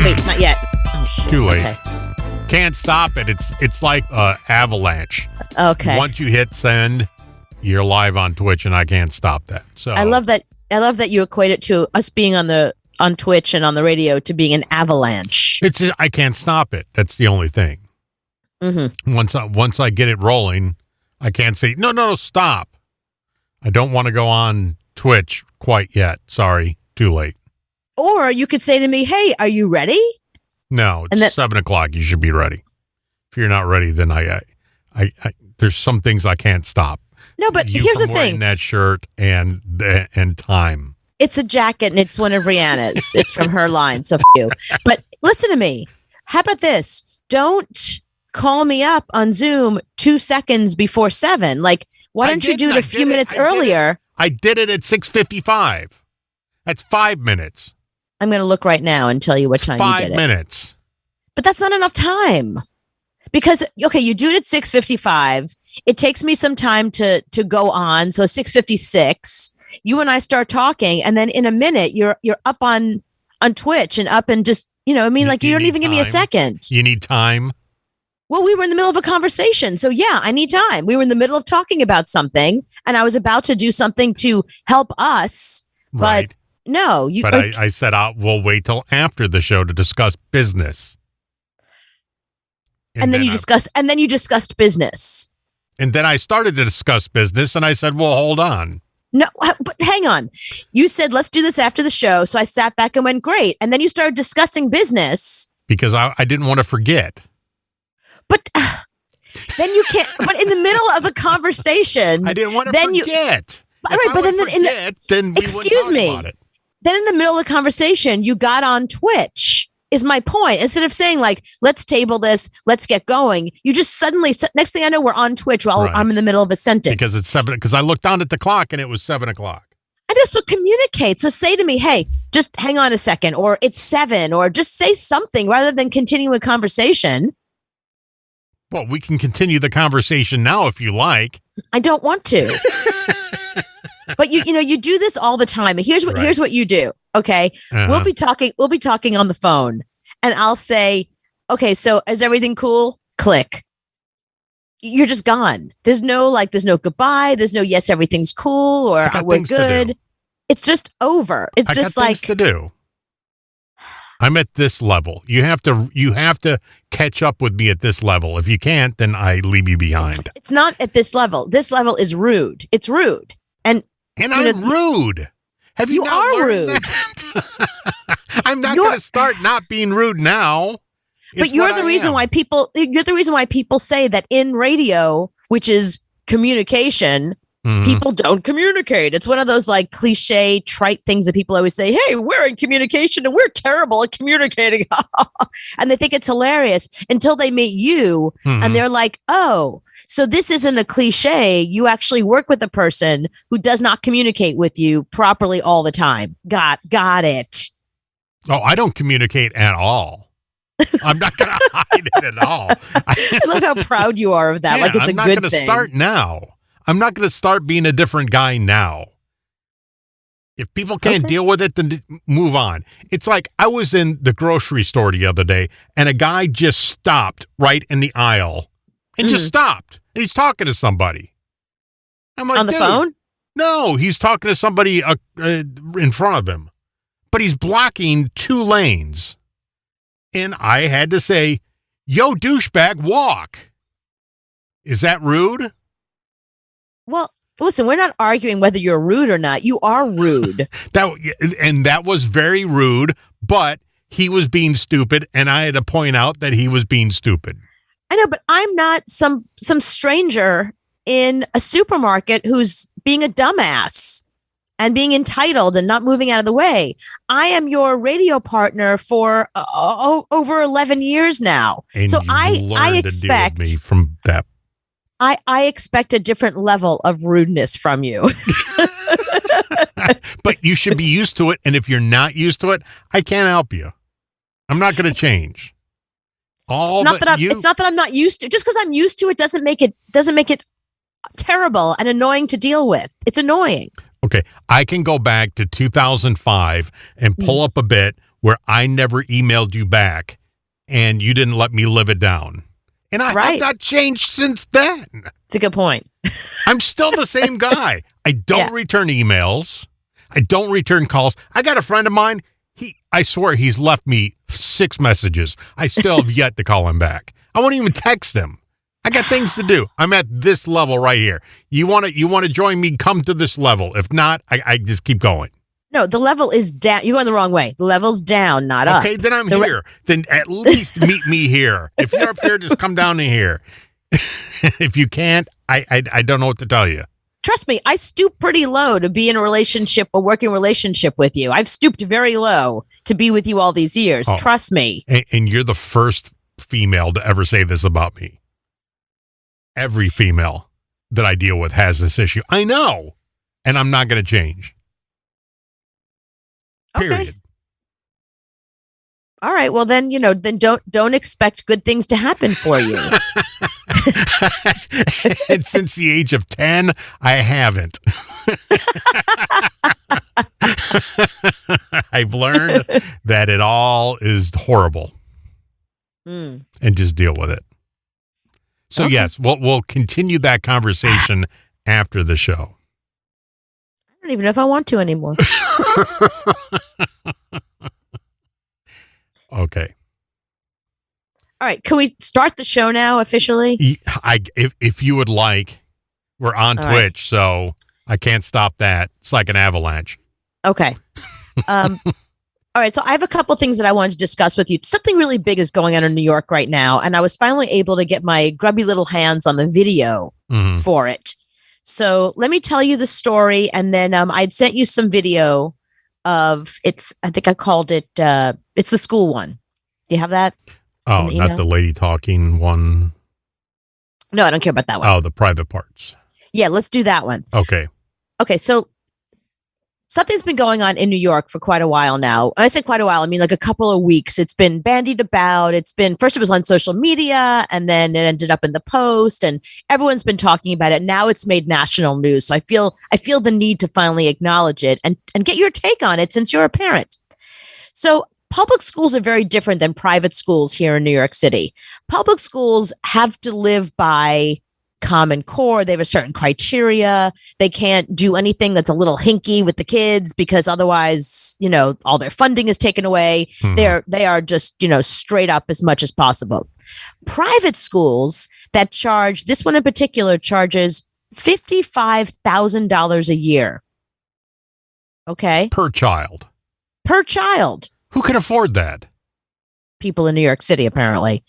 Wait, not yet. Oh, shit. Too late. Okay. Can't stop it. It's like avalanche. Okay. Once you hit send, you're live on Twitch, and I can't stop that. So I love that. I love that you equate it to us being on Twitch and on the radio to being an avalanche. I can't stop it. That's the only thing. Mm-hmm. Once I get it rolling, I can't say no, stop. I don't want to go on Twitch quite yet. Sorry, too late. Or you could say to me, "Hey, are you ready?" No, it's 7 o'clock. You should be ready. If you're not ready, then I there's some things I can't stop. No, but here's the thing: wearing that shirt and time. It's a jacket, and it's one of Rihanna's. It's from her line, so f you. But listen to me. How about this? Don't call me up on Zoom 2 seconds before 7. Like, why don't you do it a few minutes earlier? I did it at 6:55. That's 5 minutes. I'm going to look right now and tell you what time you did it. 5 minutes. But that's not enough time. Because, okay, you do it at 6:55. It takes me some time to go on. So 6:56, you and I start talking. And then in a minute, you're up on Twitch and up and just, you don't even give me a second. You need time. Well, we were in the middle of a conversation. So yeah, I need time. We were in the middle of talking about something and I was about to do something to help us. Right. But no, I said, we'll wait till after the show to discuss business. And then you discussed business. And then I started to discuss business and I said, well, hold on. No, but hang on. You said, let's do this after the show. So I sat back and went, great. And then you started discussing business. Because I didn't want to forget. But then you can't, but in the middle of a conversation. I didn't want to forget. Then excuse me. About it. Then in the middle of the conversation, you got on Twitch. Is my point. Instead of saying like, let's table this, let's get going, you just suddenly, next thing I know, we're on Twitch while I'm in the middle of a sentence. Because it's 7, because I looked down at the clock and it was 7 o'clock. I just communicate. So say to me, hey, just hang on a second, or it's 7, or just say something rather than continue a conversation. Well, we can continue the conversation now if you like. I don't want to. But you do this all the time. And here's what you do. Okay. Uh-huh. We'll be talking on the phone and I'll say, okay, so is everything cool? Click. You're just gone. There's no goodbye. There's no, yes, everything's cool or we're good. It's just over. It's just like things to do. I'm at this level. You have to catch up with me at this level. If you can't, then I leave you behind. It's not at this level. This level is rude. It's rude. And I'm rude. Have you not are learned rude. That? I'm not going to start not being rude now. But you're the reason why people say that in radio, which is communication, people don't communicate. It's one of those like cliche, trite things that people always say, hey, we're in communication and we're terrible at communicating. And they think it's hilarious until they meet you and they're like, oh, so this isn't a cliche. You actually work with a person who does not communicate with you properly all the time. Got it. Oh, I don't communicate at all. I'm not going to hide it at all. I love how proud you are of that. Yeah, like it's I'm a not good gonna thing. Start now. I'm not going to start being a different guy now. If people can't deal with it, then move on. It's like I was in the grocery store the other day and a guy just stopped right in the aisle and just stopped. And he's talking to somebody. I'm like, on the phone? No, he's talking to somebody in front of him. But he's blocking 2 lanes. And I had to say, yo, douchebag, walk. Is that rude? Well, listen, we're not arguing whether you're rude or not. You are rude. That was very rude, but he was being stupid, and I had to point out that he was being stupid. I know, but I'm not some stranger in a supermarket who's being a dumbass and being entitled and not moving out of the way. I am your radio partner for over 11 years now. And so I expect to deal with me from that. I expect a different level of rudeness from you. But you should be used to it. And if you're not used to it, I can't help you. I'm not going to change. It's not that I'm not used to. Just because I'm used to it doesn't make it terrible and annoying to deal with. It's annoying. Okay, I can go back to 2005 and pull up a bit where I never emailed you back and you didn't let me live it down. And I have not changed since then. It's a good point. I'm still the same guy. I don't return emails. I don't return calls. I got a friend of mine. I swear he's left me 6 messages. I still have yet to call him back. I won't even text him. I got things to do. I'm at this level right here. You want to join me? Come to this level. If not, I just keep going. No, the level is down. You're going the wrong way. The level's down, not up. Okay, then I'm here. Then at least meet me here. If you're up here, just come down to here. If you can't, I don't know what to tell you. Trust me, I stoop pretty low to be in a relationship, a working relationship with you. I've stooped very low to be with you all these years. Oh, trust me. And you're the first female to ever say this about me. Every female that I deal with has this issue. I know. And I'm not going to change. Period. Okay. All right. Well, then, then don't expect good things to happen for you. And since the age of 10, I haven't. I've learned that it all is horrible. And just deal with it. So, yes, we'll continue that conversation after the show. I don't even know if I want to anymore. Okay. All right. Can we start the show now officially? If you would like, we're on Twitch, right. So I can't stop that. It's like an avalanche. Okay. All right. So I have a couple things that I wanted to discuss with you. Something really big is going on in New York right now. And I was finally able to get my grubby little hands on the video for it. So let me tell you the story. And then I'd sent you some video of I think I called it, it's the school one. Do you have that? Oh, not the lady talking one. No, I don't care about that one. Oh, the private parts. Yeah, let's do that one. Okay. Okay, so something's been going on in New York for quite a while now. When I say quite a while, I mean like a couple of weeks. It's been bandied about. First it was on social media, and then it ended up in the Post, and everyone's been talking about it. Now it's made national news. So I feel the need to finally acknowledge it and get your take on it since you're a parent. So public schools are very different than private schools here in New York City. Public schools have to live by Common Core. They have a certain criteria. They can't do anything that's a little hinky with the kids because otherwise, all their funding is taken away. They are just, straight up as much as possible. Private schools that charge, this one in particular charges $55,000 a year. Okay. Per child. Who can afford that? People in New York City, apparently.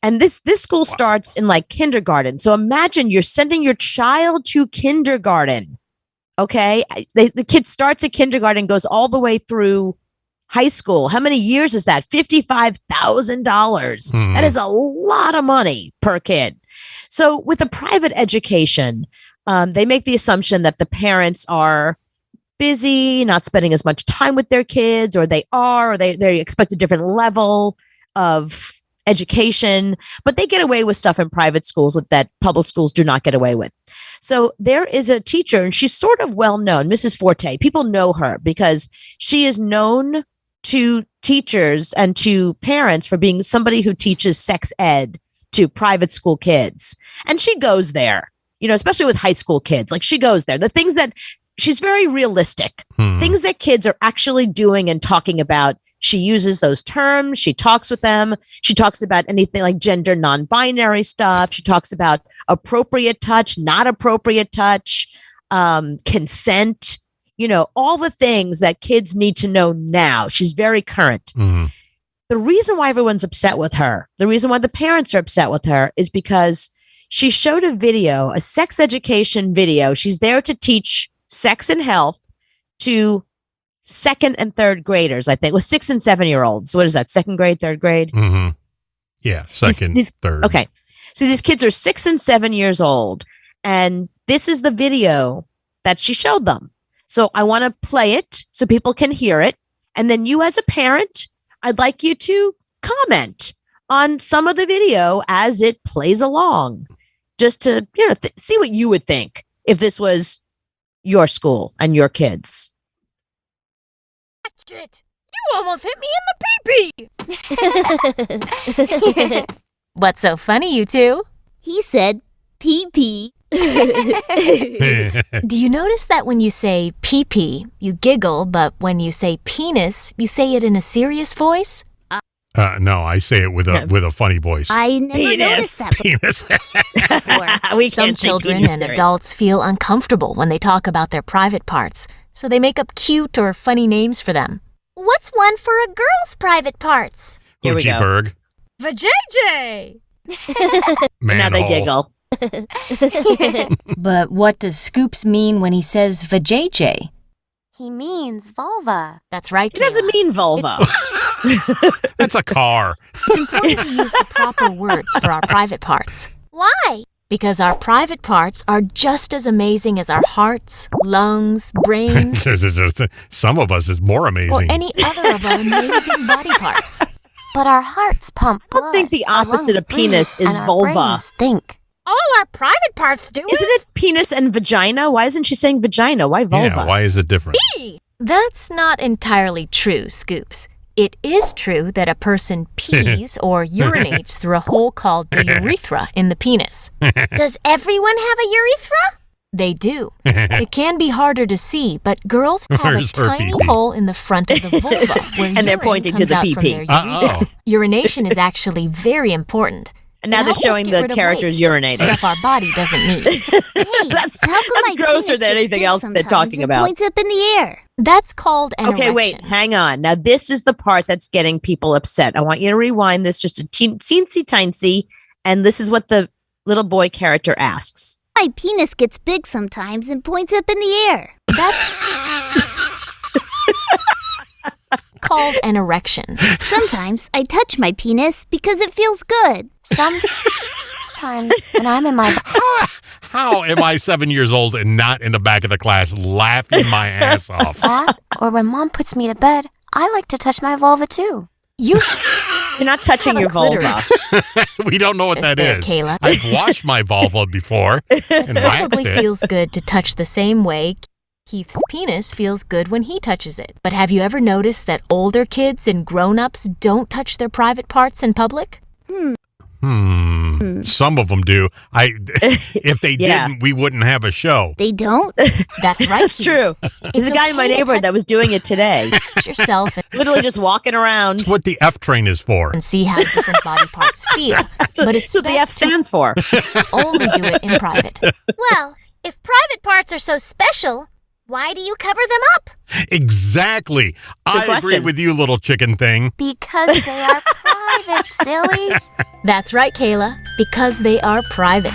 And this school starts in like kindergarten. So imagine you're sending your child to kindergarten. Okay. The kid starts at kindergarten, goes all the way through high school. How many years is that? $55,000. That is a lot of money per kid. So with a private education, they make the assumption that the parents are busy, not spending as much time with their kids, or they expect a different level of education, but they get away with stuff in private schools that public schools do not get away with. So there is a teacher, and she's sort of well known, Mrs. Forte. People know her because she is known to teachers and to parents for being somebody who teaches sex ed to private school kids. And she goes there, especially with high school kids. Like she goes there. The things that she's very realistic, things that kids are actually doing and talking about. She uses those terms. She talks with them. She talks about anything like gender non-binary stuff. She talks about appropriate touch, not appropriate touch, consent, all the things that kids need to know now. She's very current. The reason why everyone's upset with her, the reason why the parents are upset with her is because she showed a video, a sex education video. She's there to teach sex and health to second and third graders, I think, with 6 and 7 year olds. What is that? Second grade, third grade? Yeah, second, third. Okay. So these kids are 6 and 7 years old. And this is the video that she showed them. So I want to play it so people can hear it. And then you as a parent, I'd like you to comment on some of the video as it plays along, just to see what you would think if this was your school and your kids. It. You almost hit me in the pee-pee. What's so funny, you two? He said pee-pee. Do you notice that when you say pee-pee, you giggle, but when you say penis, you say it in a serious voice? No, I say it with a funny voice. I never noticed that Penis. before. We Some can't take children penis and serious. adults feel uncomfortable when they talk about their private parts, so they make up cute or funny names for them. What's one for a girl's private parts? Here we go. Berg. Vajayjay! Now they Manhole. giggle. But what does Scoops mean when he says vajayjay? He means vulva. That's right, It doesn't Kayla. mean vulva. That's a car. It's important to use the proper words for our private parts. Why? Because our private parts are just as amazing as our hearts, lungs, brains, Some of us is more amazing. or any other of our amazing body parts. But our hearts pump I don't think blood, the our opposite lungs of penis breathe, is and our vulva. brains think. All our private parts do Isn't it penis and vagina? Why isn't she saying vagina? Why vulva? Yeah, why is it different? That's not entirely true, Scoops. It is true that a person pees or urinates through a hole called the urethra in the penis. Does everyone have a urethra? They do. It can be harder to see, but girls have a Where's her tiny pee-pee? hole in the front of the vulva where And they're urine pointing to comes the out from pee-pee. their urethra. Uh-oh. Urination is actually very important. And now It they're helps us showing get the rid of characters waste, urinating. stuff our body doesn't need. That's How come my grosser penis than gets anything big else they're sometimes talking and about. points up in the air? That's called an Okay, wait, erection. hang on. Now, this is the part that's getting people upset. I want you to rewind this just a teensy tiny, and this is what the little boy character asks. My penis gets big sometimes and points up in the air. That's called an erection. Sometimes I touch my penis because it feels good. Sometimes when I'm in my How am I 7 years old and not in the back of the class laughing my ass off? bath or when mom puts me to bed, I like to touch my vulva too. You You're not touching have a your vulva. clitoris. We don't know what that There, is. Kayla. I've washed my vulva before and waxed Probably it. feels good to touch the same way Keith's penis feels good when he touches it. But have you ever noticed that older kids and grown-ups don't touch their private parts in public? Some of them do. If they Yeah. didn't, we wouldn't have a show. They don't? That's right. That's Keith. true. There's It's a guy in my okay to neighborhood that was doing it today. touch yourself Literally just walking around. That's what the F train is for. and see how different body parts feel. So, But it's so the F best to stands for. only do it in private. Well, if private parts are so special, why do you cover them up? Exactly. I agree question. with you, little chicken thing. Because they are private, silly. That's right, Kayla, because they are private.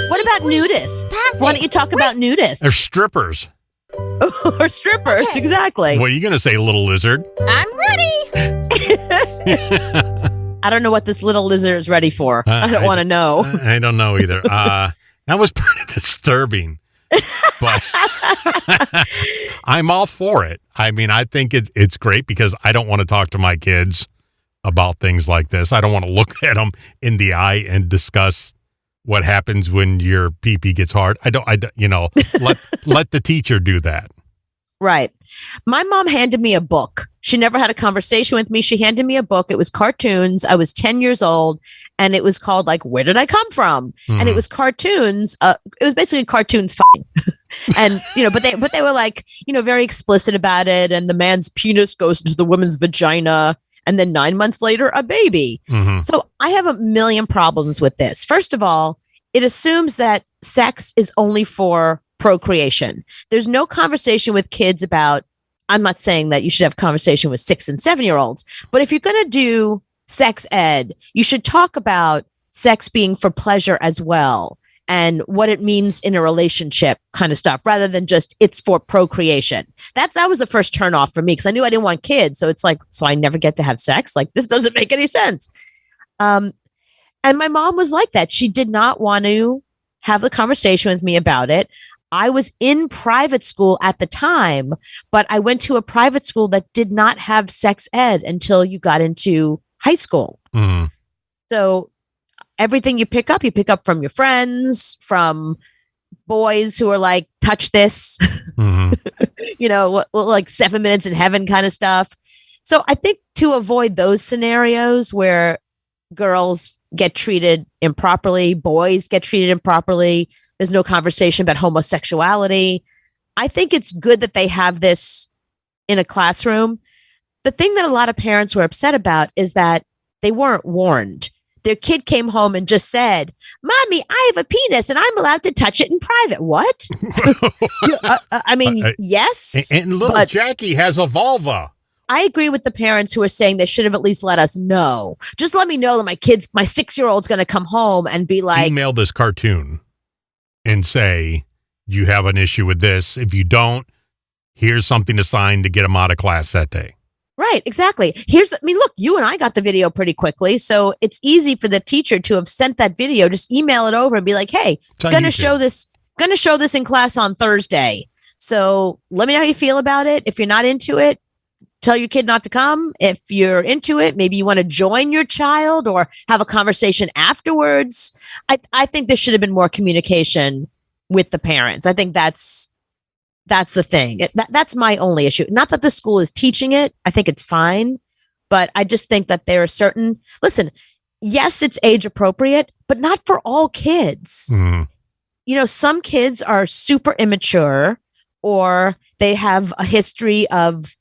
What about nudists? Pass Why it. don't you talk about They're nudists? strippers. Or strippers, exactly. What are you going to say, little lizard? I'm ready. I don't know what this little lizard is ready for. I don't I- want to know. I don't know either. That was pretty disturbing. But I'm all for it. I mean, I think it's great because I don't want to talk to my kids about things like this. I don't want to look at them in the eye and discuss what happens when your pee-pee gets hard. I don't let the teacher do that. Right. My mom handed me a book. She never had a conversation with me. She handed me a book. It was cartoons. I was 10 years old, and it was called like "Where Did I Come From?" And it was cartoons. It was basically cartoons fighting, and but they were like very explicit about it. And the man's penis goes into the woman's vagina, and then 9 months later, a baby. Mhm. So I have a million problems with this. First of all, it assumes that sex is only for procreation. There's no conversation with kids about, I'm not saying that you should have conversation with 6 and 7-year-olds, but if you're going to do sex ed, you should talk about sex being for pleasure as well and what it means in a relationship kind of stuff rather than just it's for procreation. That was the first turn off for me because I knew I didn't want kids. So it's like, so I never get to have sex. Like this doesn't make any sense. And my mom was like that. She did not want to have the conversation with me about it. I was in private school at the time, but I went to a private school that did not have sex ed until you got into high school. Mhm. So everything you pick up from your friends, from boys who are like, touch this, Mhm. like 7 minutes in heaven kind of stuff. So I think to avoid those scenarios where girls get treated improperly, boys get treated improperly, there's no conversation about homosexuality. I think it's good that they have this in a classroom. The thing that a lot of parents were upset about is that they weren't warned. Their kid came home and just said, "Mommy, I have a penis and I'm allowed to touch it in private." What? Yes. And little Jackie has a vulva. I agree with the parents who are saying they should have at least let us know. Just let me know that my 6-year-old's going to come home and be like, email this cartoon and say, you have an issue with this. If you don't, here's something to sign to get them out of class that day. Right, exactly. Look, you and I got the video pretty quickly, so it's easy for the teacher to have sent that video. Just email it over and be like, "Hey, going to show this in class on Thursday. So let me know how you feel about it. If you're not into it, tell your kid not to come. If you're into it, maybe you want to join your child or have a conversation afterwards." I think there should have been more communication with the parents. I think that's the thing. That's my only issue. Not that the school is teaching it. I think it's fine. But I just think that there are certain, listen, yes, it's age appropriate, but not for all kids. Mm. Some kids are super immature or they have a history of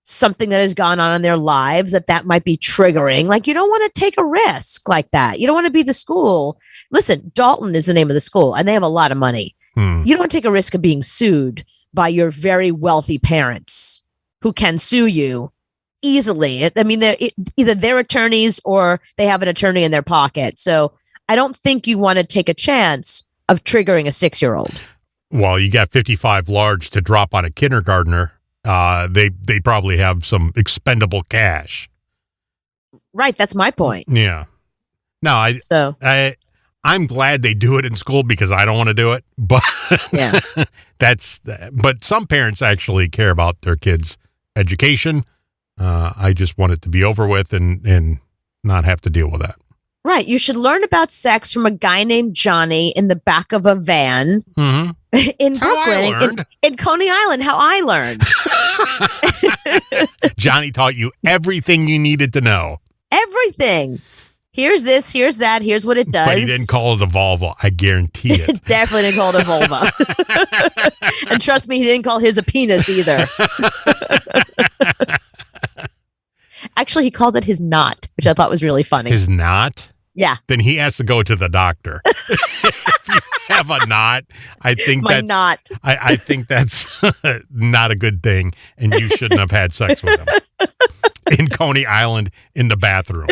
something that has gone on in their lives that might be triggering. Like, you don't want to take a risk like that. You don't want to be the school. Listen, Dalton is the name of the school and they have a lot of money. You don't want to take a risk of being sued by your very wealthy parents who can sue you easily. I mean, they're either their attorneys or they have an attorney in their pocket. So I don't think you want to take a chance of triggering a 6-year-old. Well, you got 55 large to drop on a kindergartner. They probably have some expendable cash. Right. That's my point. Yeah. No, I'm glad they do it in school because I don't want to do it. But yeah, but some parents actually care about their kids' education. I just want it to be over with and not have to deal with that. Right. You should learn about sex from a guy named Johnny in the back of a van in Brooklyn, in Coney Island, how I learned. Johnny taught you everything you needed to know. Everything. Here's this, here's that, here's what it does. But he didn't call it a vulva. I guarantee it. Definitely didn't call it a vulva. And trust me, he didn't call his a penis either. Actually, he called it his knot, which I thought was really funny. His knot? Yeah. Then he has to go to the doctor. If you have a knot, I think knot. I think that's not a good thing, and you shouldn't have had sex with him. In Coney Island in the bathroom.